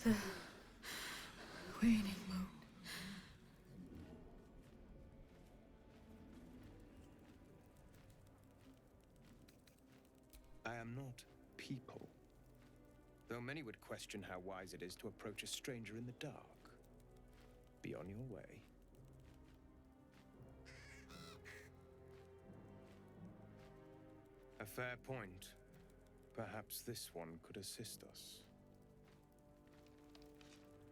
The waning moon. I am not people. Though many would question how wise it is to approach a stranger in the dark. Be on your way. A fair point. Perhaps this one could assist us.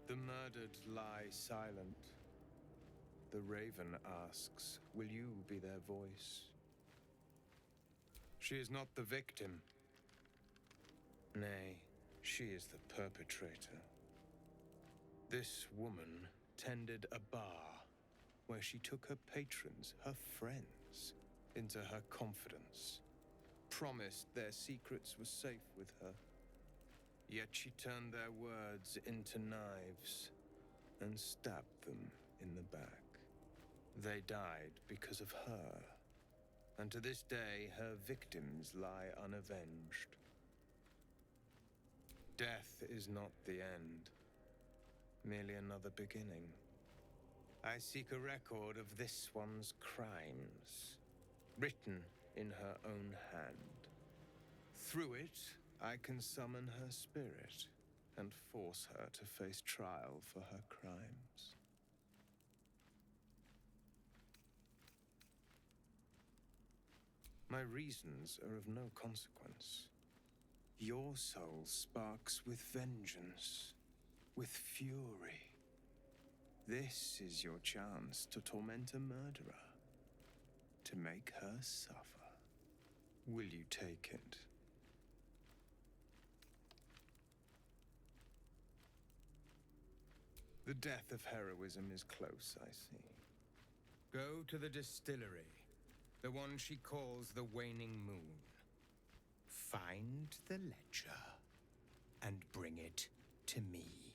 The murdered lie silent. The raven asks, will you be their voice? She is not the victim. Nay, she is the perpetrator. This woman tended a bar where she took her patrons, her friends, into her confidence. Promised their secrets were safe with her. Yet she turned their words into knives and stabbed them in the back. They died because of her, and to this day her victims lie unavenged. Death is not the end, merely another beginning. I seek a record of this one's crimes, written in her own hand. Through it, I can summon her spirit and force her to face trial for her crimes. My reasons are of no consequence. Your soul sparks with vengeance, with fury. This is your chance to torment a murderer, to make her suffer. Will you take it? The death of heroism is close, I see. Go to the distillery, the one she calls the Waning Moon. Find the ledger and bring it to me.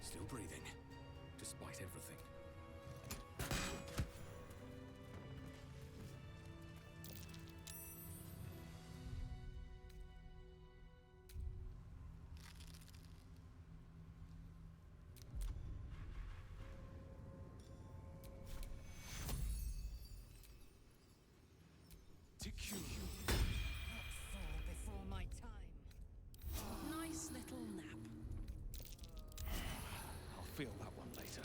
Still breathing, despite everything. Not fall before my time. Nice little nap. I'll feel that one later.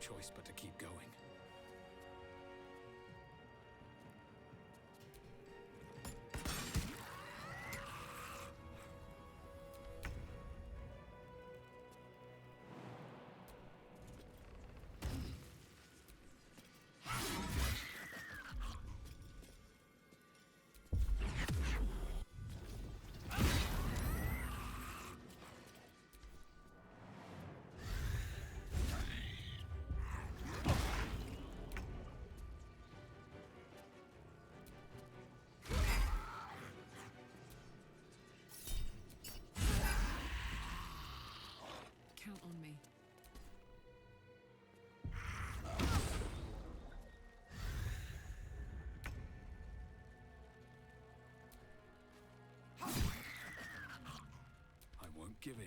choice but to keep going. Count on me. I won't give in.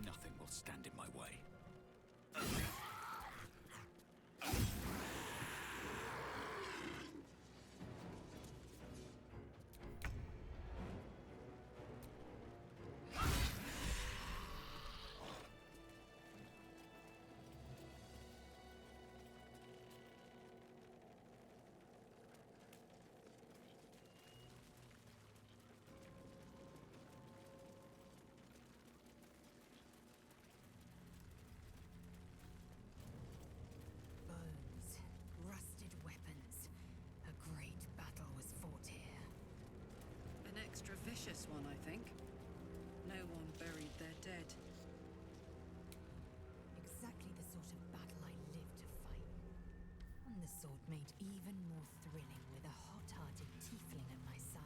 Nothing will stand in my way. Bones, rusted weapons. A great battle was fought here. An extra vicious one, I think. No one buried their dead. Exactly the sort of battle I live to fight. And the sort made even more thrilling with a hot-hearted tiefling at my side.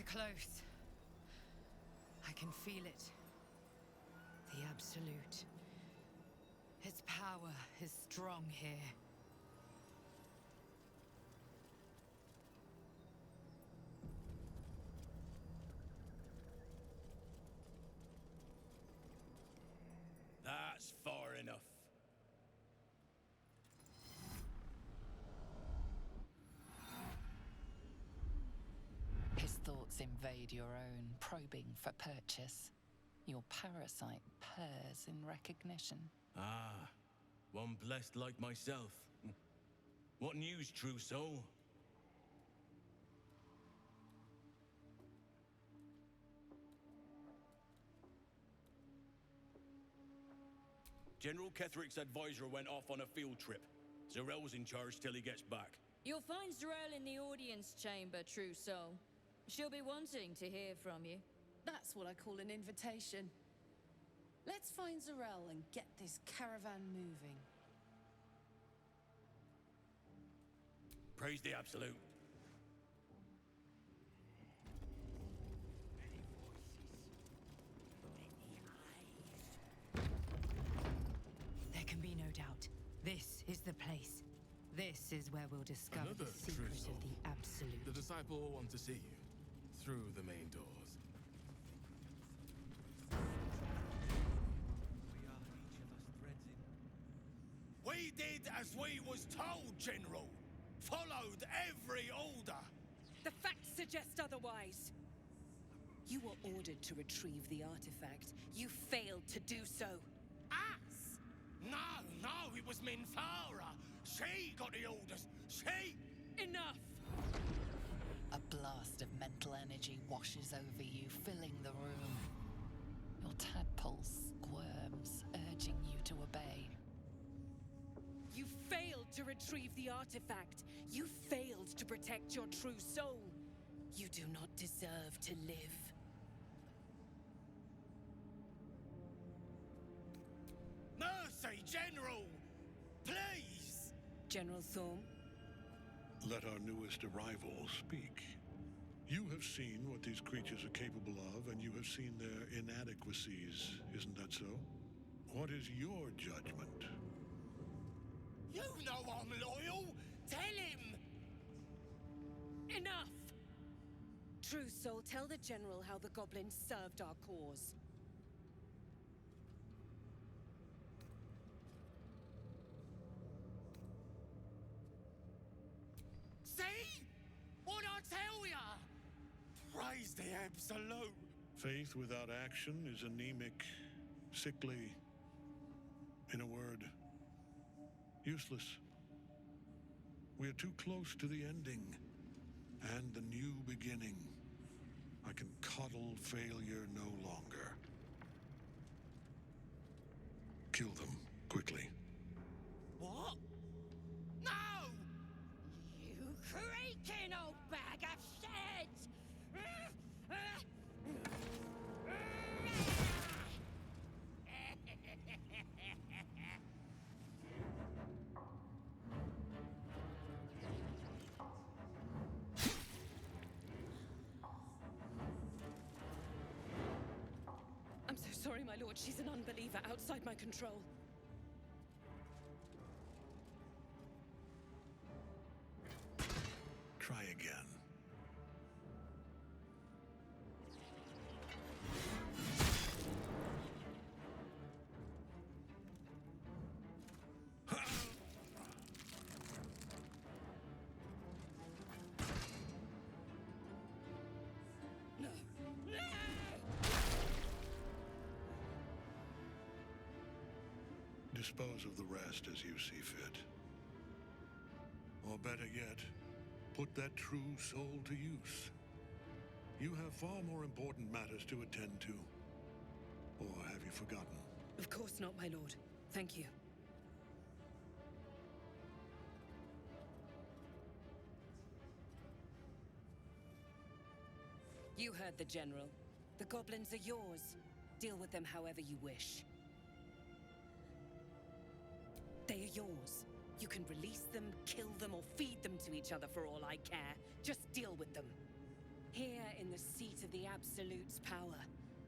close. I can feel it. The Absolute. Its power is strong here. That's far enough. His thoughts invade your own, probing for purchase. Your parasite purrs in recognition. Ah, one blessed like myself. What news, true soul? General Ketherick's advisor went off on a field trip. Zarel's in charge till he gets back. You'll find Zarel in the audience chamber, true soul. She'll be wanting to hear from you. That's what I call an invitation. Let's find Zarel and get this caravan moving. Praise the Absolute. There can be no doubt. This is the place. This is where we'll discover Another the secret true soul. of the Absolute. The disciple will want to see you through the main doors. We did as we was told, General. Followed every order. The facts suggest otherwise. You were ordered to retrieve the artifact. You failed to do so. Us? No, it was Minthara. She got the orders. She... Enough! A blast of mental energy washes over you, filling the room. Your tadpole squirms, urging you to obey. You failed to retrieve the artifact. You failed to protect your true soul. You do not deserve to live. Mercy, General! Please! General Thorm, Let our newest arrival speak. You have seen what these creatures are capable of, and you have seen their inadequacies, isn't that so? What is your judgment? You know I'm loyal! Tell him! enough! True soul, tell the General how the goblins served our cause. See? What I tell ya? Praise the Absolute! Faith without action is anemic, sickly, in a word, useless. We are too close to the ending and the new beginning. I can coddle failure no longer. Kill them quickly. What? No! You creaking old bag of shit! I'm so sorry, my lord. She's an unbeliever outside my control. Try again. Dispose of the rest as you see fit. Or better yet, put that true soul to use. You have far more important matters to attend to. Or have you forgotten? Of course not, my lord. Thank you. You heard the General. The goblins are yours. Deal with them however you wish. They are yours. You can release them, kill them, or feed them to each other for all I care. Just deal with them. Here in the seat of the Absolute's power,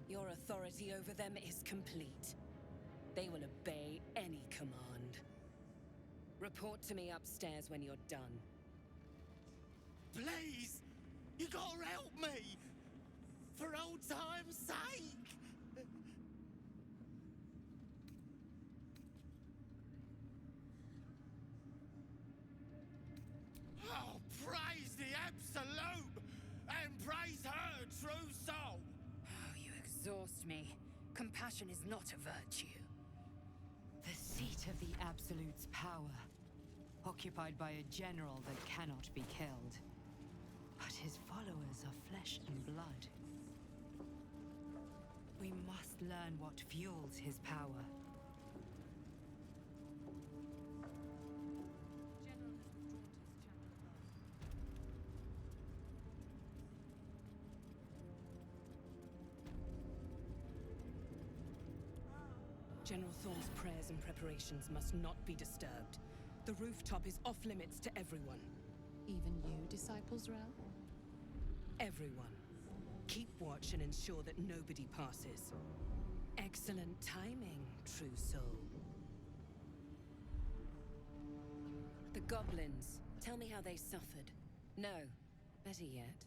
your authority over them is complete. They will obey any command. Report to me upstairs when you're done. Please! You gotta help me! For old time's sake! Oh, praise the Absolute! And praise her true soul! Oh, you exhaust me. Compassion is not a virtue. The seat of the Absolute's power, occupied by a general that cannot be killed. But his followers are flesh and blood. We must learn what fuels his power. General Thorn's prayers and preparations must not be disturbed. The rooftop is off limits to everyone. Even you, Disciples Rel? Everyone. Keep watch and ensure that nobody passes. Excellent timing, true soul. The goblins. Tell me how they suffered. No, better yet,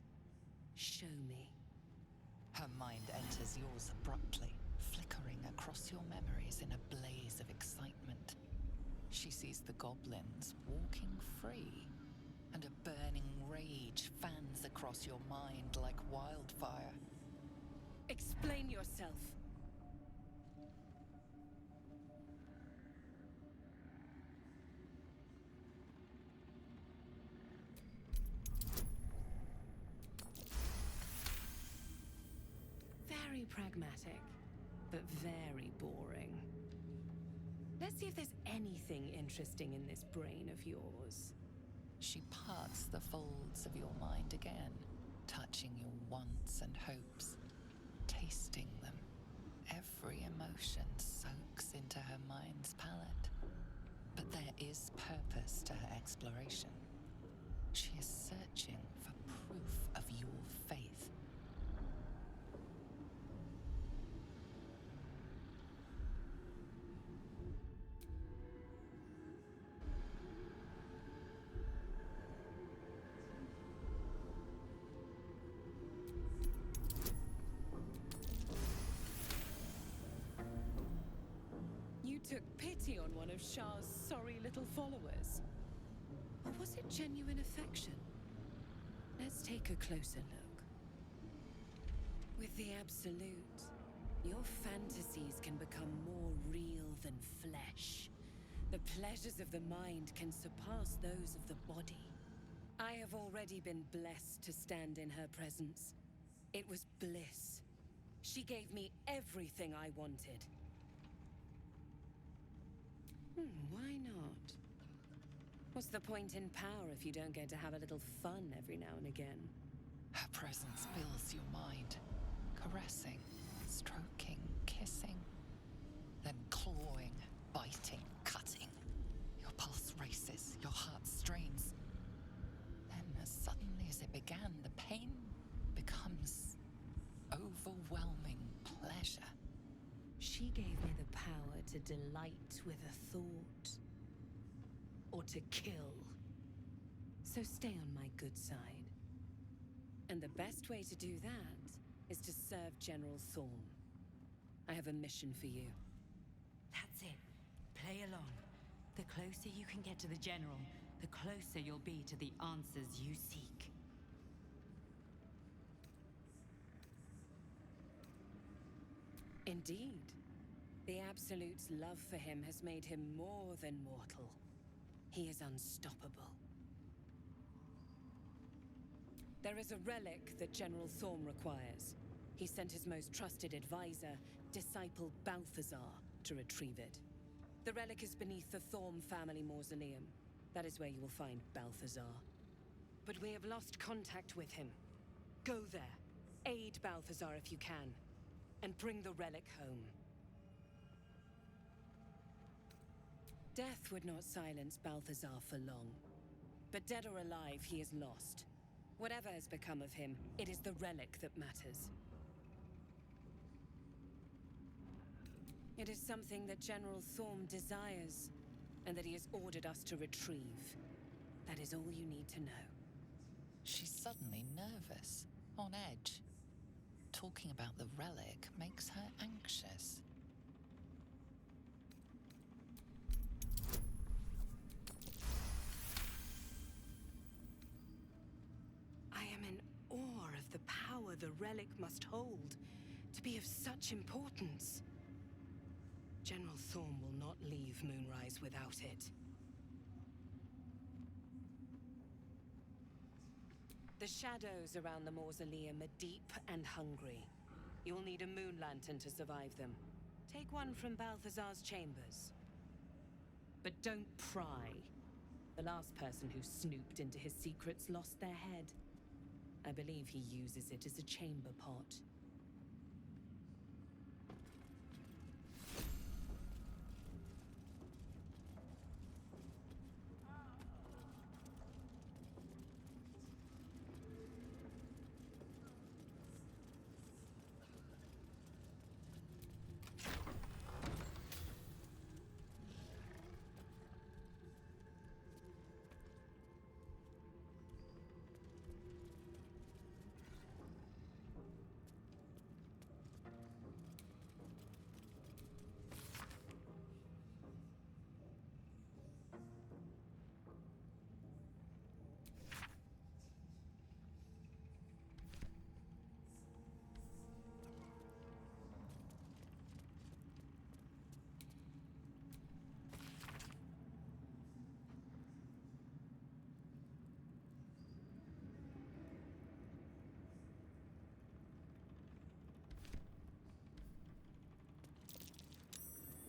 show me. Her mind enters yours abruptly, flickering across your memories in a blaze of excitement. She sees the goblins walking free, and a burning rage fans across your mind like wildfire. Explain yourself. Very pragmatic, but very boring. Let's see if there's anything interesting in this brain of yours. She parts the folds of your mind again, touching your wants and hopes, tasting them. Every emotion soaks into her mind's palate. But there is purpose to her exploration. She is searching for proof of your faith. Took pity on one of Shah's sorry little followers? Or was it genuine affection? Let's take a closer look. With the Absolute, your fantasies can become more real than flesh. The pleasures of the mind can surpass those of the body. I have already been blessed to stand in her presence. It was bliss. She gave me everything I wanted. Why not? What's the point in power if you don't get to have a little fun every now and again? Her presence fills your mind, caressing, stroking, kissing, then clawing, biting, cutting. Your pulse races, your heart strains. Then, as suddenly as it began, the pain becomes overwhelming pleasure. She gave me the power to delight with a thought. Or to kill. So stay on my good side. And the best way to do that is to serve General Thorn. I have a mission for you. That's it. Play along. The closer you can get to the General, the closer you'll be to the answers you seek. Indeed. The Absolute's love for him has made him more than mortal. He is unstoppable. There is a relic that General Thorn requires. He sent his most trusted advisor, Disciple Balthazar, to retrieve it. The relic is beneath the Thorn family mausoleum. That is where you will find Balthazar. But we have lost contact with him. Go there, aid Balthazar if you can, and bring the relic home. Death would not silence Balthazar for long. But dead or alive, he is lost. Whatever has become of him, it is the relic that matters. It is something that General Thorm desires, and that he has ordered us to retrieve. That is all you need to know. She's suddenly nervous, on edge. Talking about the relic makes her anxious. I am in awe of the power the relic must hold to be of such importance. General Thorm will not leave Moonrise without it. The shadows around the mausoleum are deep and hungry. You'll need a moon lantern to survive them. Take one from Balthazar's chambers. But don't pry. The last person who snooped into his secrets lost their head. I believe he uses it as a chamber pot.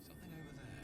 Something over there.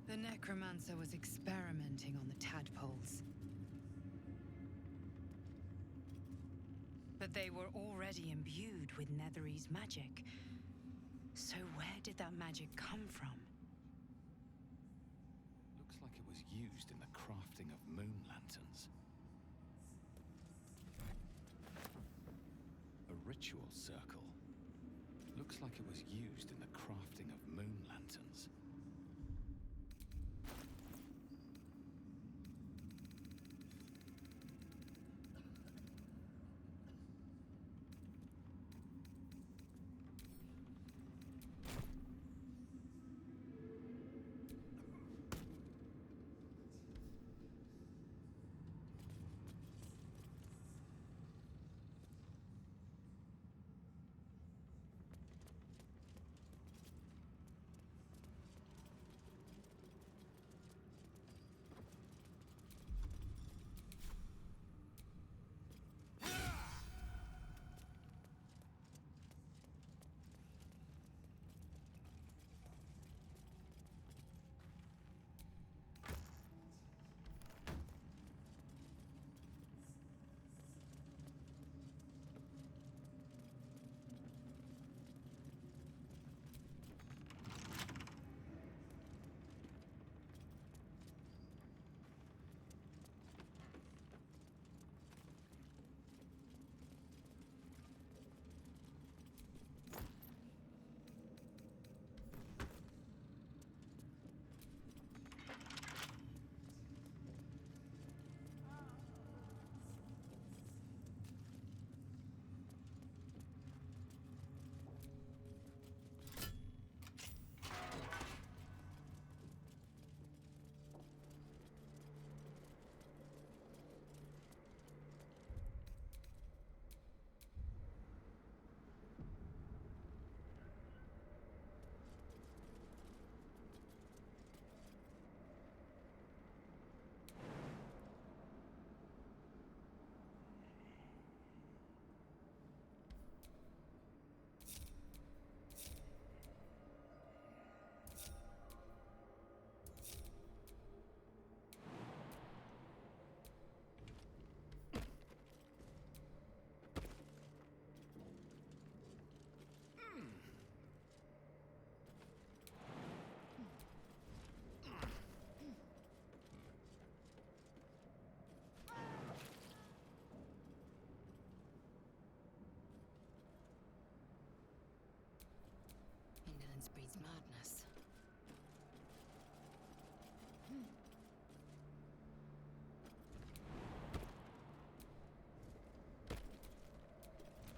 The necromancer was experimenting on the tadpoles. But they were already imbued with Netherese magic. So where did that magic come from? Looks like it was used in the crafting of moon lanterns. A ritual circle. Looks like it was used in the crafting of moon lanterns. breeds madness.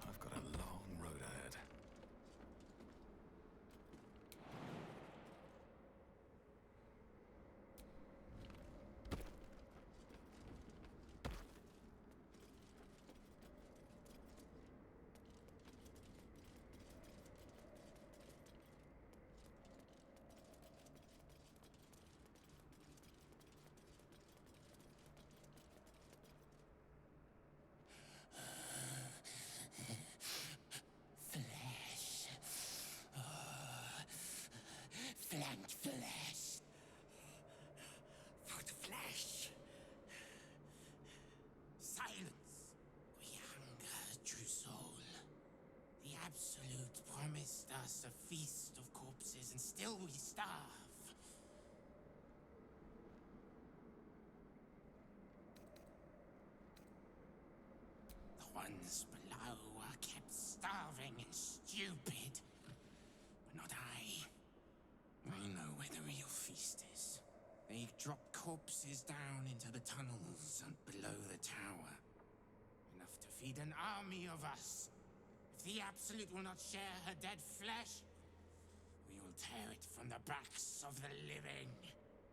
I've got a long road ahead. Flesh. Flank flesh. Foot flesh. Silence. We hunger, true soul. The Absolute promised us a feast of corpses, and still we starve. The ones below are kept starving and stupid. But not I. I know where the real feast is. They drop corpses down into the tunnels and below the tower. Enough to feed an army of us. If the Absolute will not share her dead flesh, we will tear it from the backs of the living.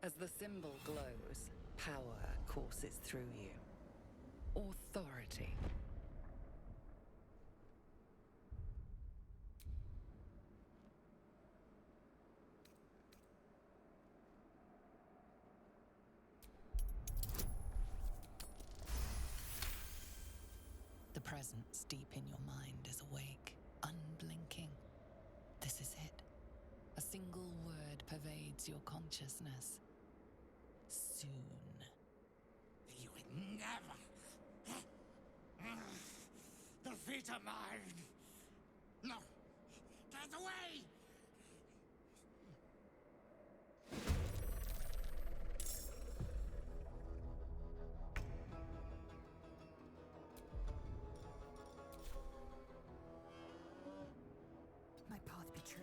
As the symbol glows, power courses through you. Authority. The presence deep in your mind is awake, unblinking. This is it. A single word pervades your consciousness. Soon. You would never defeat a mine. No, get away! My path be true.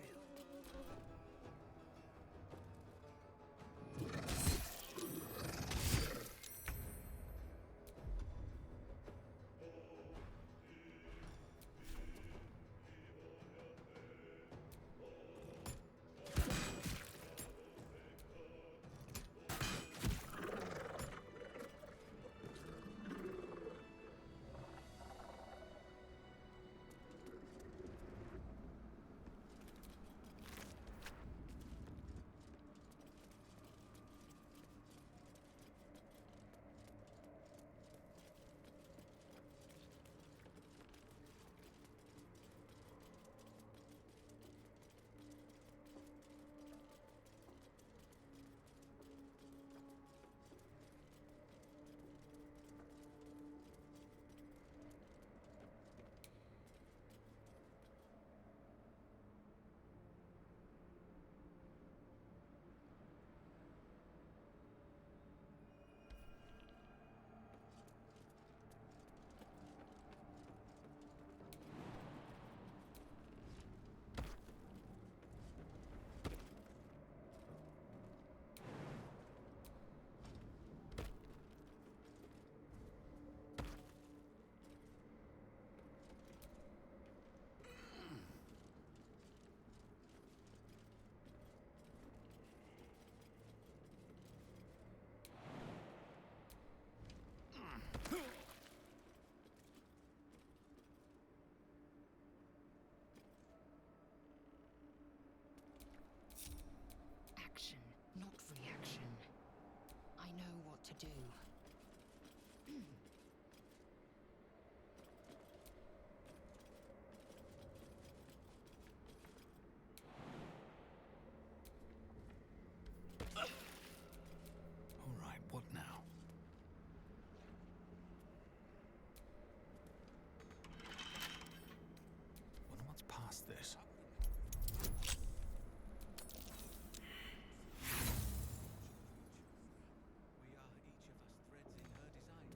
Action, not reaction. I know what to do. All right, what now? Wonder what's past this. We are each of us threads in her design.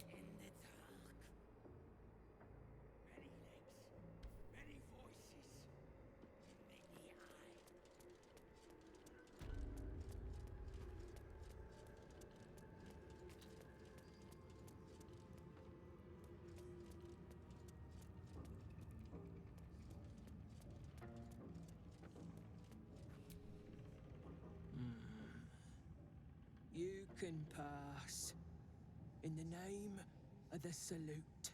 In the dark, very can pass. In the name of the salute.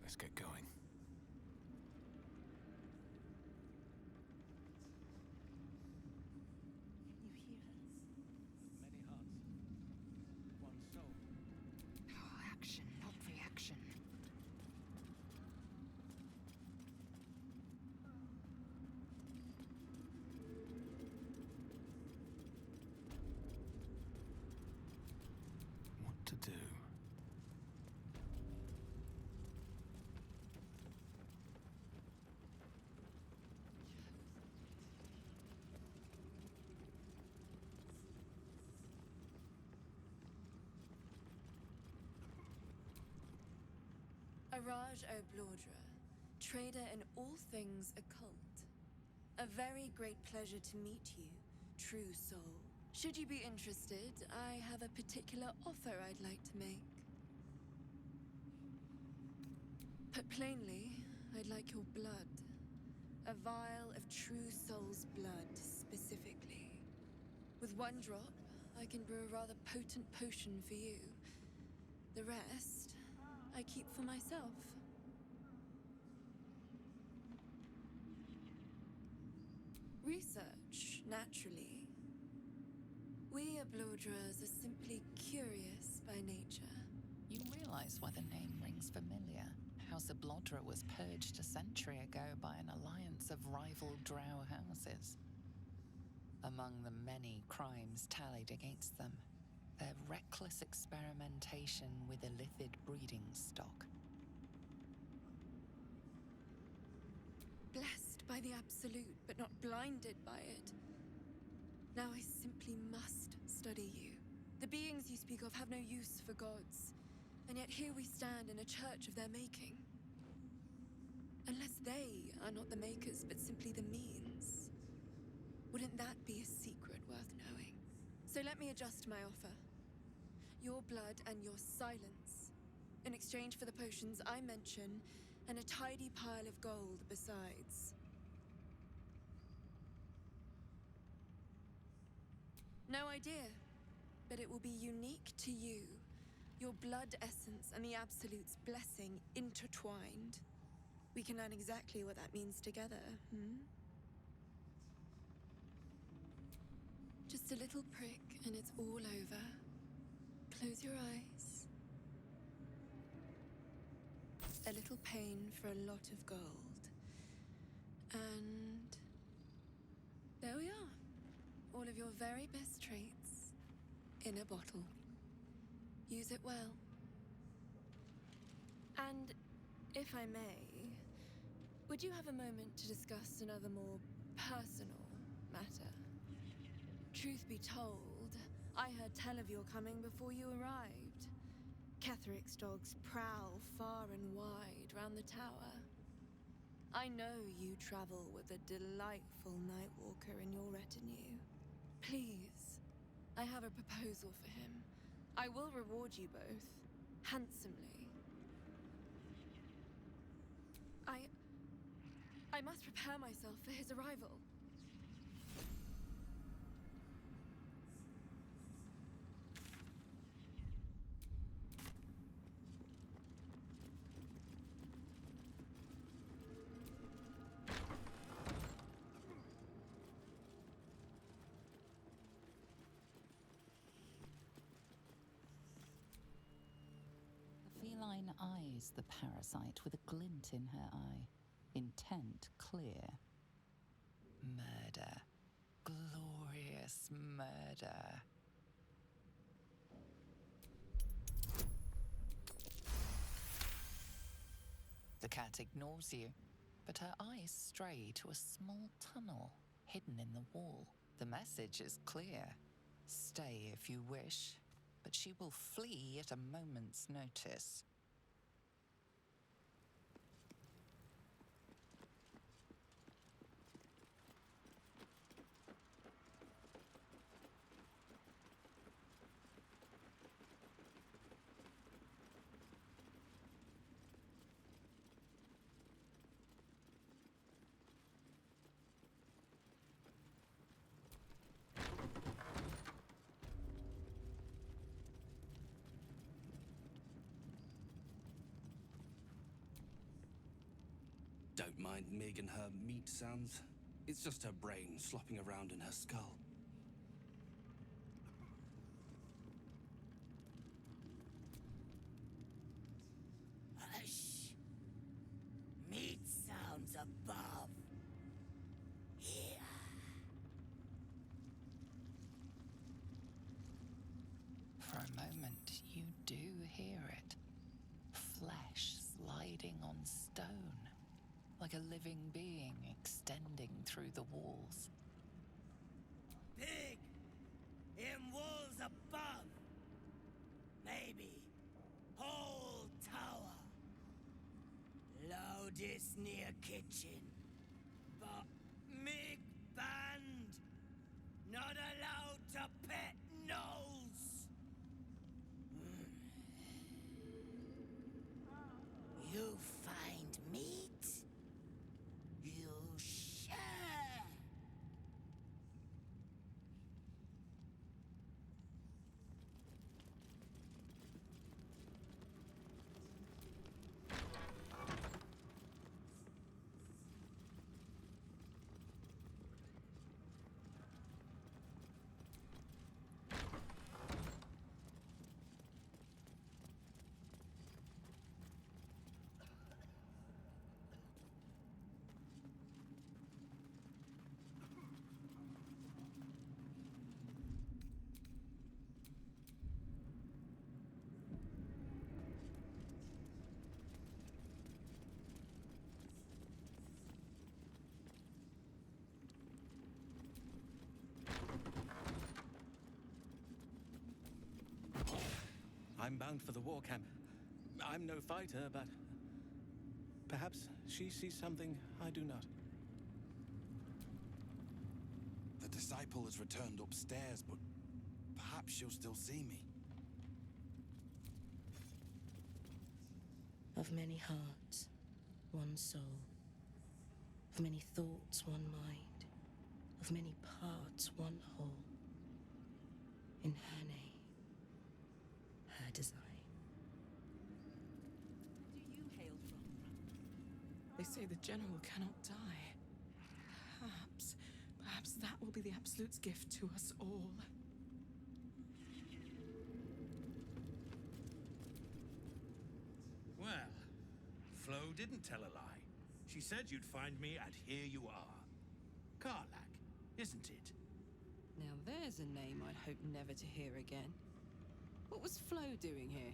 Let's get going. You hear us? Many hearts, one soul. Oh, action, not reaction. What to do? Araj O'Blaudra, trader in all things occult. A very great pleasure to meet you, true soul. Should you be interested, I have a particular offer I'd like to make. Put plainly, I'd like your blood. A vial of true soul's blood, specifically. With one drop, I can brew a rather potent potion for you. The rest, I keep for myself. Research, naturally. We Ablaudras are simply curious by nature. You realize why the name rings familiar. House Ablaudra was purged a century ago by an alliance of rival drow houses. Among the many crimes tallied against them, their reckless experimentation with illithid breeding stock. Blessed by the absolute, but not blinded by it. Now I simply must study you. The beings you speak of have no use for gods, and yet here we stand in a church of their making. Unless they are not the makers, but simply the means. Wouldn't that be a secret worth knowing? So let me adjust my offer. Your blood and your silence, in exchange for the potions I mention, and a tidy pile of gold besides. No idea, but it will be unique to you. Your blood essence and the Absolute's blessing intertwined. We can learn exactly what that means together, Just a little prick and it's all over. Close your eyes. A little pain for a lot of gold. And there we are. All of your very best traits in a bottle. Use it well. And if I may, would you have a moment to discuss another more personal matter? Truth be told, I heard tell of your coming before you arrived. Ketheric's dogs prowl far and wide round the tower. I know you travel with a delightful Nightwalker in your retinue. Please, I have a proposal for him. I will reward you both, handsomely. I must prepare myself for his arrival. The feline eyes the parasite with a glint in her eye. intent clear. Murder. Glorious murder. The cat ignores you, but her eyes stray to a small tunnel hidden in the wall. The message is clear. Stay if you wish, but she will flee at a moment's notice. Don't mind Mig and her meat sounds. It's just her brain slopping around in her skull. Hush! Meat sounds above. Here. For a moment, you do hear it. Flesh sliding on stone, like a living being extending through the walls. Big! In walls above! Maybe whole tower. Loudest near kitchen. But Mig banned! Not allowed to pet gnolls! You find meat? You share! I'm bound for the war camp. I'm no fighter, but perhaps she sees something I do not. The disciple has returned upstairs, but perhaps she'll still see me. Of many hearts, one soul. Of many thoughts, one mind. Of many parts, one whole. In her name, her design. Where do you hail from? They say the general cannot die. Perhaps that will be the Absolute's gift to us all. Well, Flo didn't tell a lie. She said you'd find me, and here you are. Karlak, isn't it? Now there's a name I'd hope never to hear again. What was Flo doing here?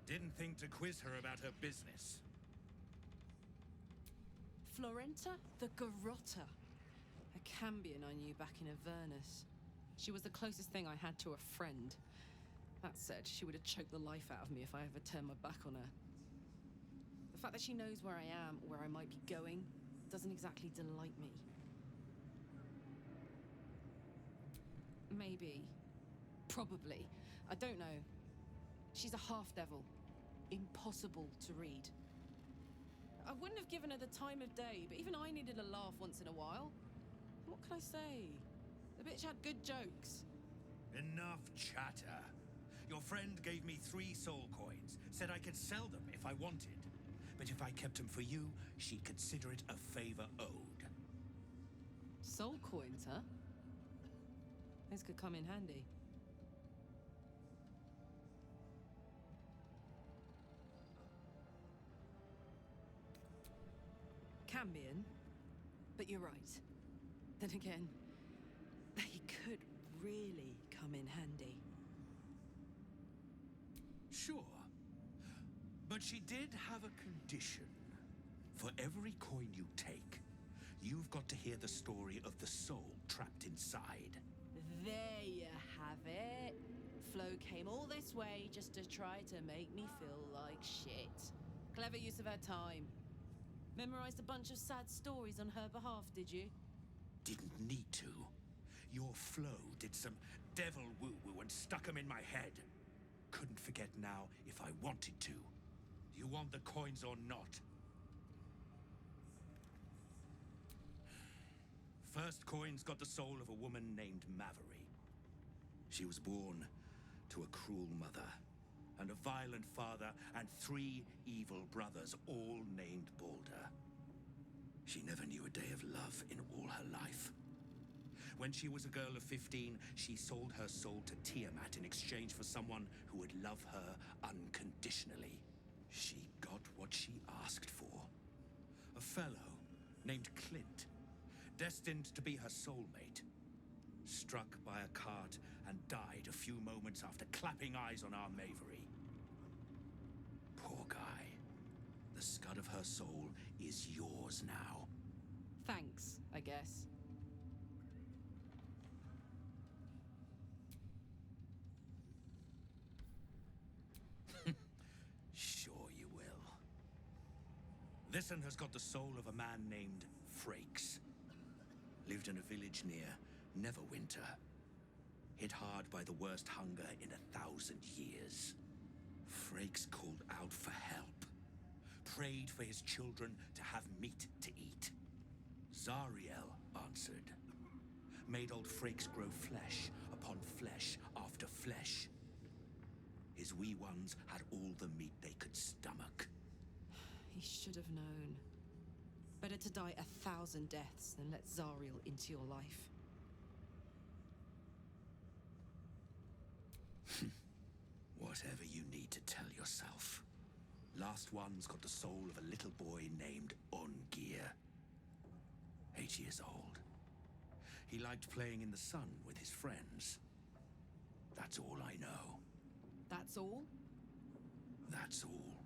Didn't think to quiz her about her business. Florenta the Garotta. A Cambion I knew back in Avernus. She was the closest thing I had to a friend. That said, she would have choked the life out of me if I ever turned my back on her. The fact that she knows where I am, where I might be going, doesn't exactly delight me. Maybe. Probably. I don't know. She's a half-devil. Impossible to read. I wouldn't have given her the time of day, but even I needed a laugh once in a while. What can I say? The bitch had good jokes. Enough chatter. Your friend gave me 3 soul coins, said I could sell them if I wanted. But if I kept them for you, she'd consider it a favor owed. Soul coins, huh? Those could come in handy. Cambion, but you're right. Then again, they could really come in handy. Sure. But she did have a condition. For every coin you take, you've got to hear the story of the soul trapped inside. There you have it. Flo came all this way just to try to make me feel like shit. Clever use of her time. Memorized a bunch of sad stories on her behalf, did you? Didn't need to. Your Flo did some devil woo-woo and stuck 'em in my head. Couldn't forget now if I wanted to. You want the coins or not? First coin's got the soul of a woman named Mavery. She was born to a cruel mother and a violent father and 3 evil brothers, all named Baldur. She never knew a day of love in all her life. When she was a girl of 15, she sold her soul to Tiamat in exchange for someone who would love her unconditionally. She got what she asked for. A fellow named Clint, destined to be her soulmate, struck by a cart and died a few moments after clapping eyes on our Mavery. Poor guy. The scud of her soul is yours now. Thanks, I guess. Sure you will. This one has got the soul of a man named Frakes. Lived in a village near Neverwinter. Hit hard by the worst hunger in 1,000 years. Frakes called out for help. Prayed for his children to have meat to eat. Zariel answered. Made old Frakes grow flesh upon flesh after flesh. His wee ones had all the meat they could stomach. He should have known. Better to die 1,000 deaths than let Zariel into your life. Whatever you need to tell yourself. Last one's got the soul of a little boy named Ungir. 8 years old. He liked playing in the sun with his friends. That's all I know. That's all? That's all.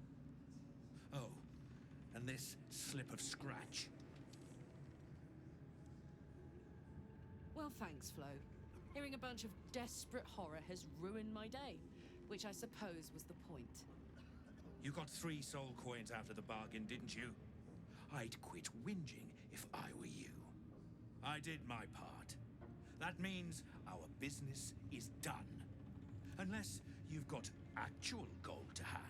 Oh, and this slip of scratch. Well, thanks, Flo. Hearing a bunch of desperate horror has ruined my day, which I suppose was the point. You got 3 soul coins out of the bargain, didn't you? I'd quit whinging if I were you. I did my part. That means our business is done. Unless you've got actual gold to hand.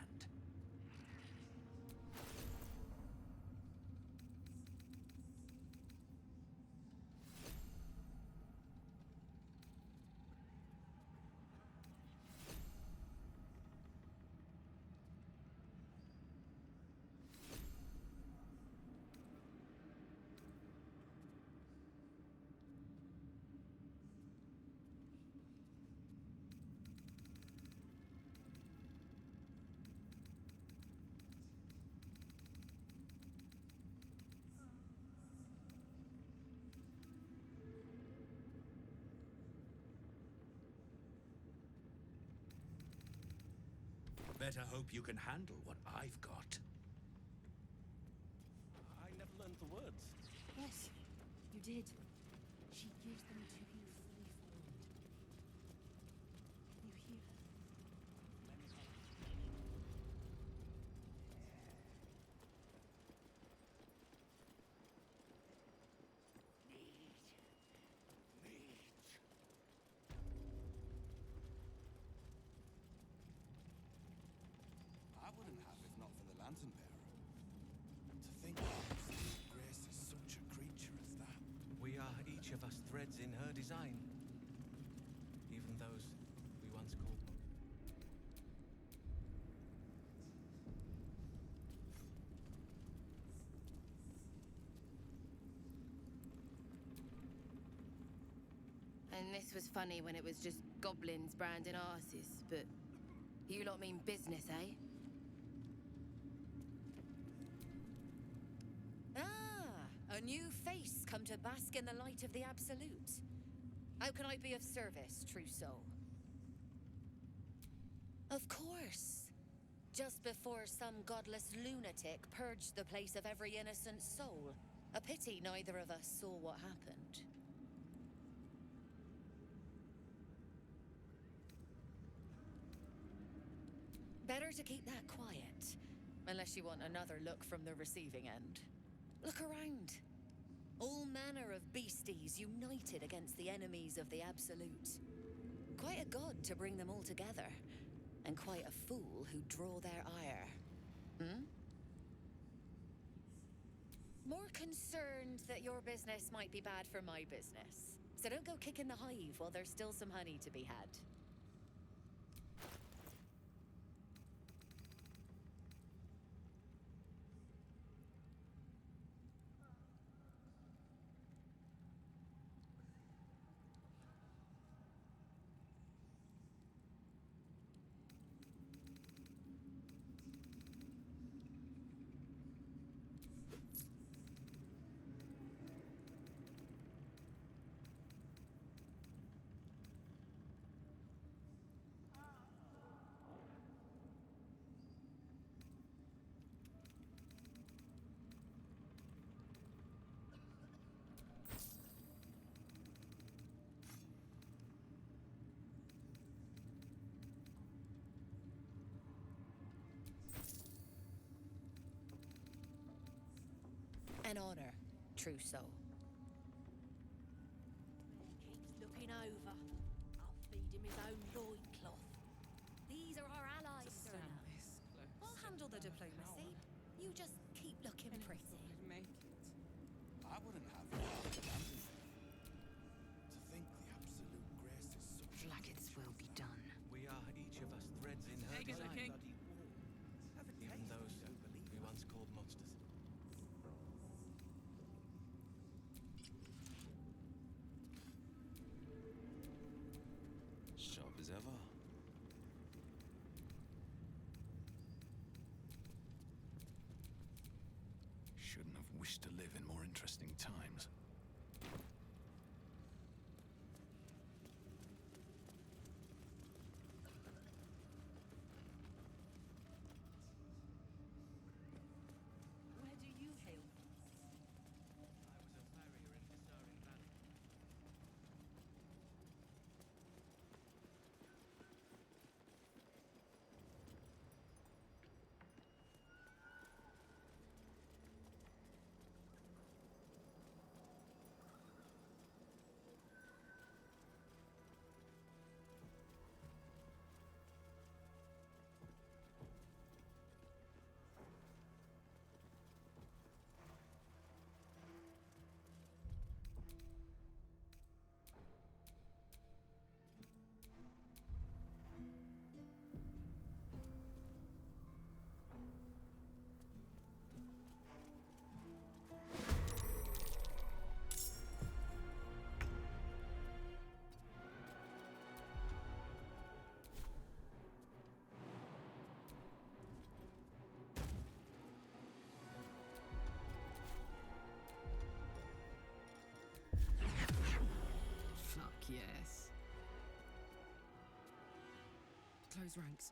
Better hope you can handle what I've got. I never learned the words. Yes, you did. She gives them to you fully formed. You hear her? I wouldn't have if not for the lantern bearer. To think Grace is such a creature as that. We are each of us threads in her design. Even those we once called monk. And this was funny when it was just goblins branding arses, but you lot mean business, eh? Ah, come to bask in the light of the Absolute. How can I be of service, true soul? Of course. Just before some godless lunatic purged the place of every innocent soul. A pity neither of us saw what happened. Better to keep that quiet, unless you want another look from the receiving end. Look around. All manner of beasties united against the enemies of the Absolute. Quite a god to bring them all together, and quite a fool who'd draw their ire. Hmm? More concerned that your business might be bad for my business. So don't go kicking the hive while there's still some honey to be had. An honor, true soul. Keeps looking over. I'll feed him his own loincloth. These are our allies, sir. I'll handle the diplomacy. You just keep looking pretty. I wouldn't have it without the lantern bearer. To think the absolute grace is such Flaggets will be done. We are each of us threads in her Take it, design. King. Even those we once called monsters. sharp as ever. Shouldn't have wished to live in more interesting times. Where do you hail? Fuck yes. Close ranks.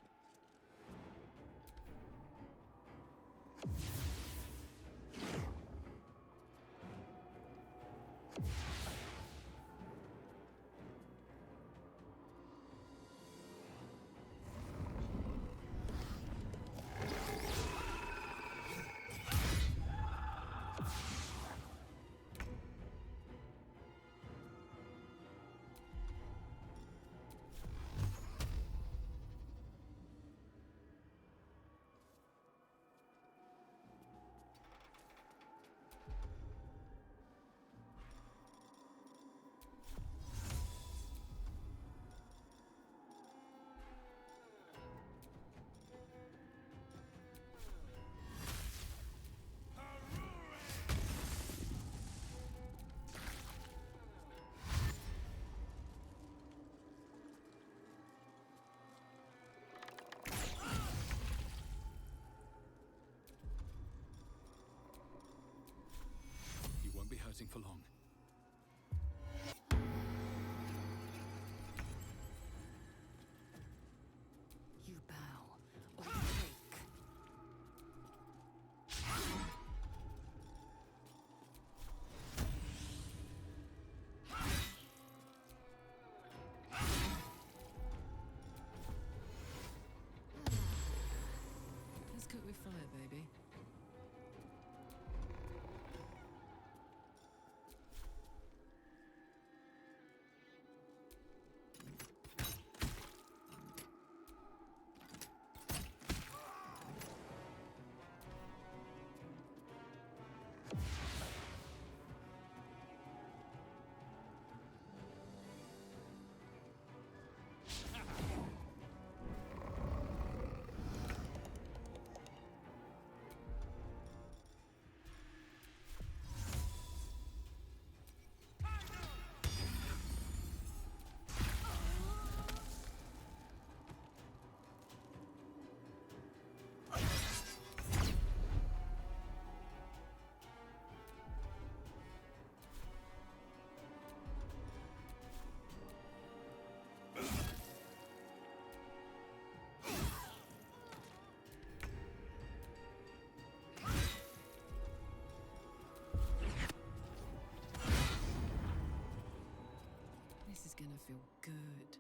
This is gonna feel good.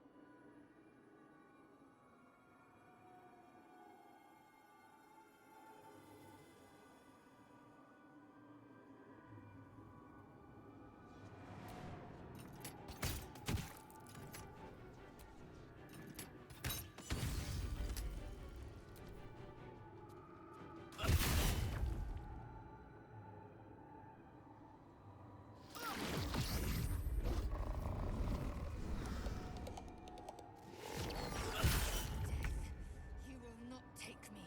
You will not take me.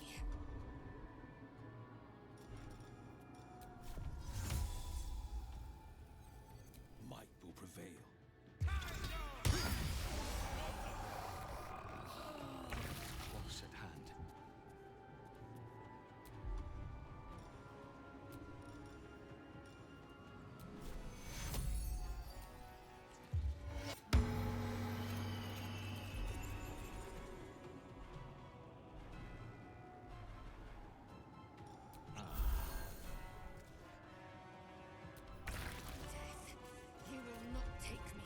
Might will prevail. Close at hand. You will not take me.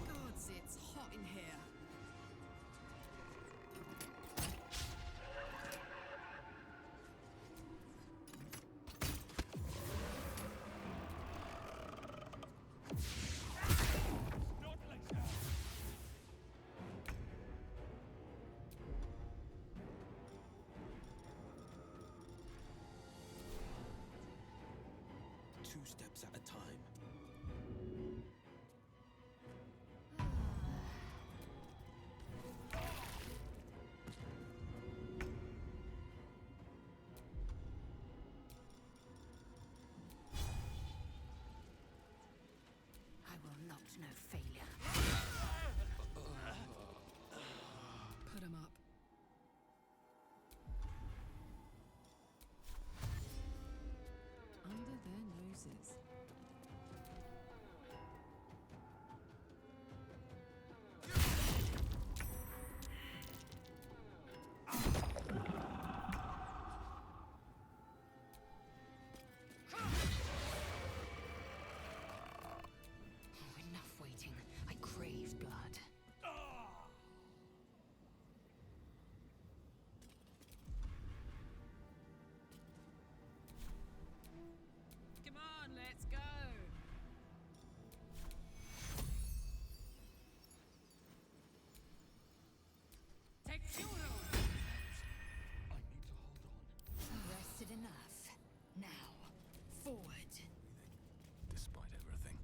Gods, it's hot in here. Two steps at a time. I will not know failure. Put him up. Under their noses. Oh, enough waiting. I crave blood. Come on, let's go. Take fuel. I need to hold on. Rested enough. Now, forward. Despite everything.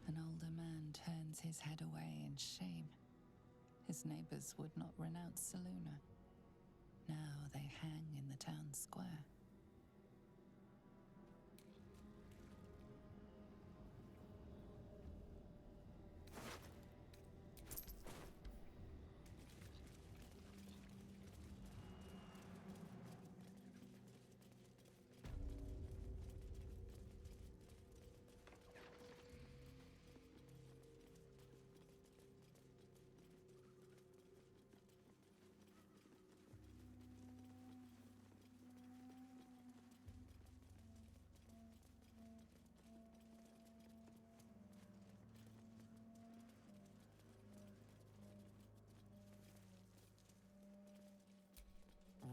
An older man turns his head away in shame. His neighbors would not renounce Saluna. Now they hang in the town square.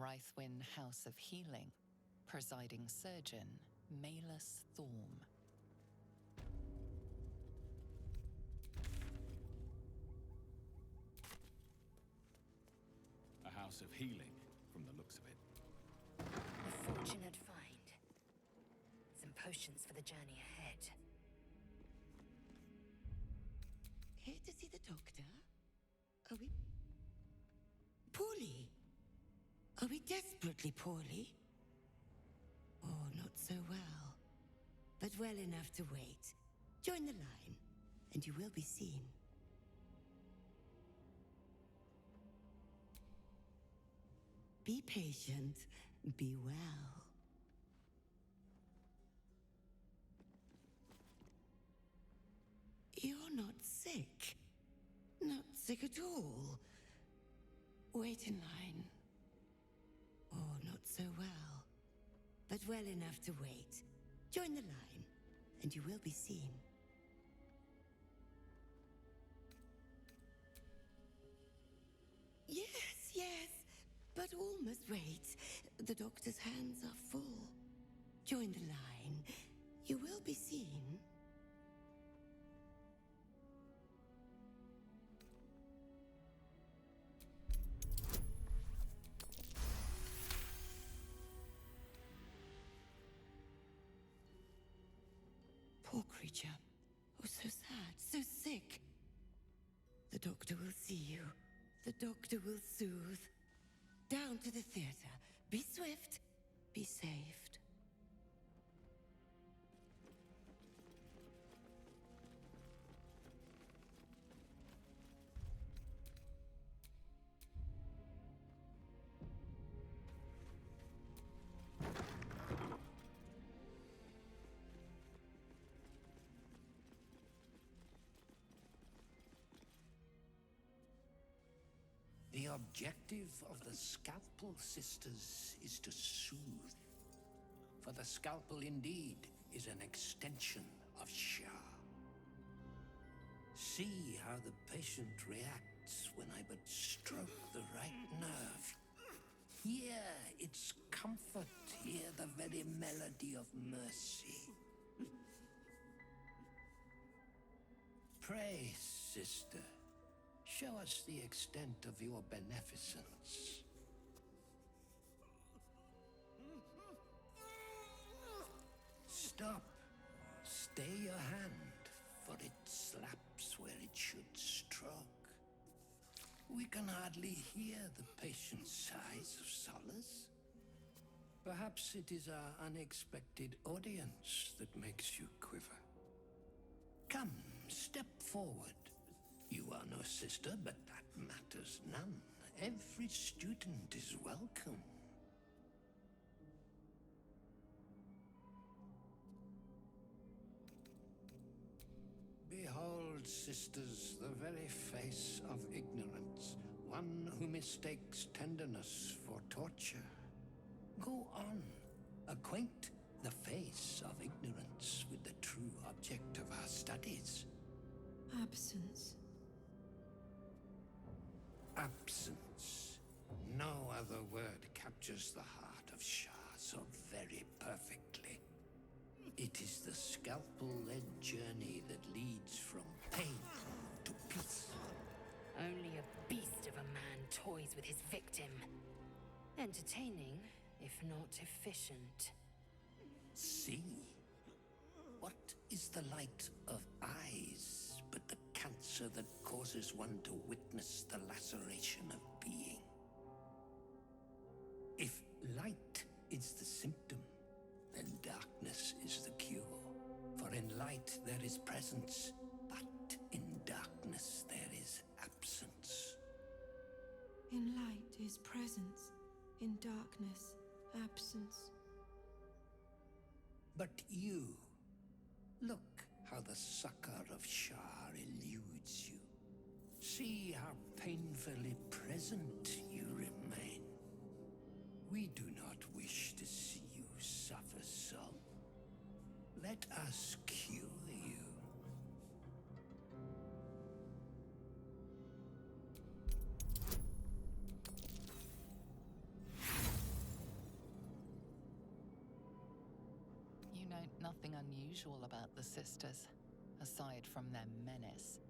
Rythwin House of Healing. Presiding surgeon, Malus Thorm. A house of healing, from the looks of it. A fortunate find. Some potions for the journey ahead. Here to see the doctor? Are we poorly? Are we desperately poorly? Oh, not so well. But well enough to wait. Join the line, and you will be seen. Be patient, be well. sick. Not sick at all. Wait in line. Oh, not so well. But well enough to wait. Join the line, and you will be seen. Yes, yes, but all must wait. The doctor's hands are full. Join the line. You will be seen. Poor creature. Oh, so sad, so sick. The doctor will see you. The doctor will soothe. Down to the theater. Be swift. Be saved. The objective of the Scalpel Sisters is to soothe. For the scalpel indeed is an extension of Shah. See how the patient reacts when I but stroke the right nerve. Hear its comfort, hear the very melody of mercy. Pray, sister, show us the extent of your beneficence. Stop. Stay your hand, for it slaps where it should stroke. We can hardly hear the patient's sighs of solace. Perhaps it is our unexpected audience that makes you quiver. Come, step forward. You are no sister, but that matters none. Every student is welcome. Behold, sisters, the very face of ignorance, one who mistakes tenderness for torture. Go on, acquaint the face of ignorance with the true object of our studies. Absence. Absence. No other word captures the heart of Shah so very perfectly. It is the scalpel-led journey that leads from pain to peace. Only a beast of a man toys with his victim. Entertaining, if not efficient. See? What is the light of eyes but the cancer that causes one to witness the laceration of being? If light is the symptom, then darkness is the cure. For in light there is presence, but in darkness there is absence. In light is presence, in darkness, absence. But you, look how the succor of Shah eludes you. See how painfully present you remain. We do not wish to see you suffer so. Let us cure you. You know nothing unusual about the sisters, aside from their menace.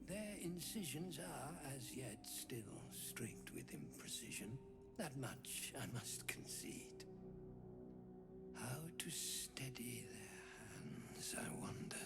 Their incisions are, as yet, still streaked with imprecision. That much I must concede. How to steady their hands, I wonder.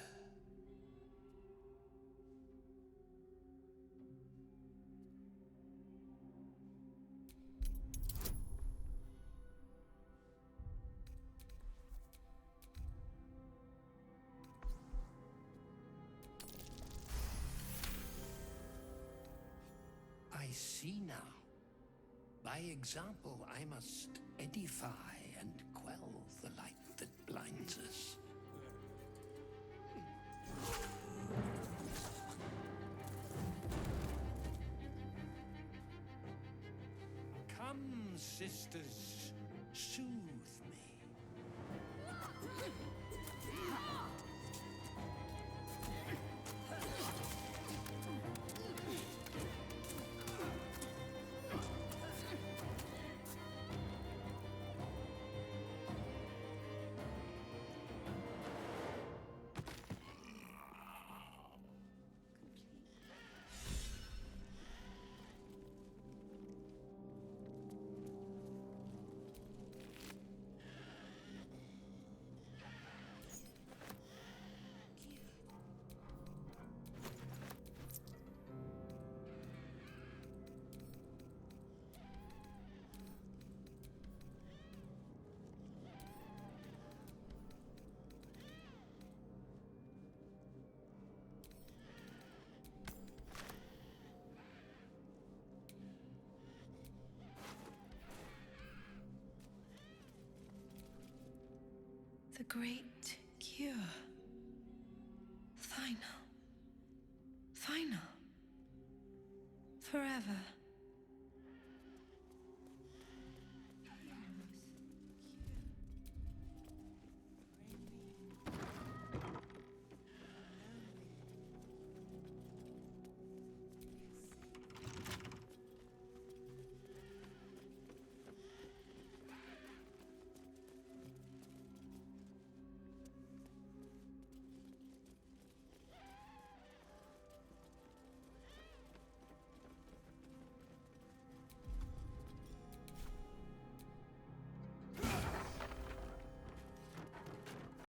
see now. By example, I must edify and quell the light that blinds us. Come, sisters, soothe me. The great cure. Final. Final. Forever.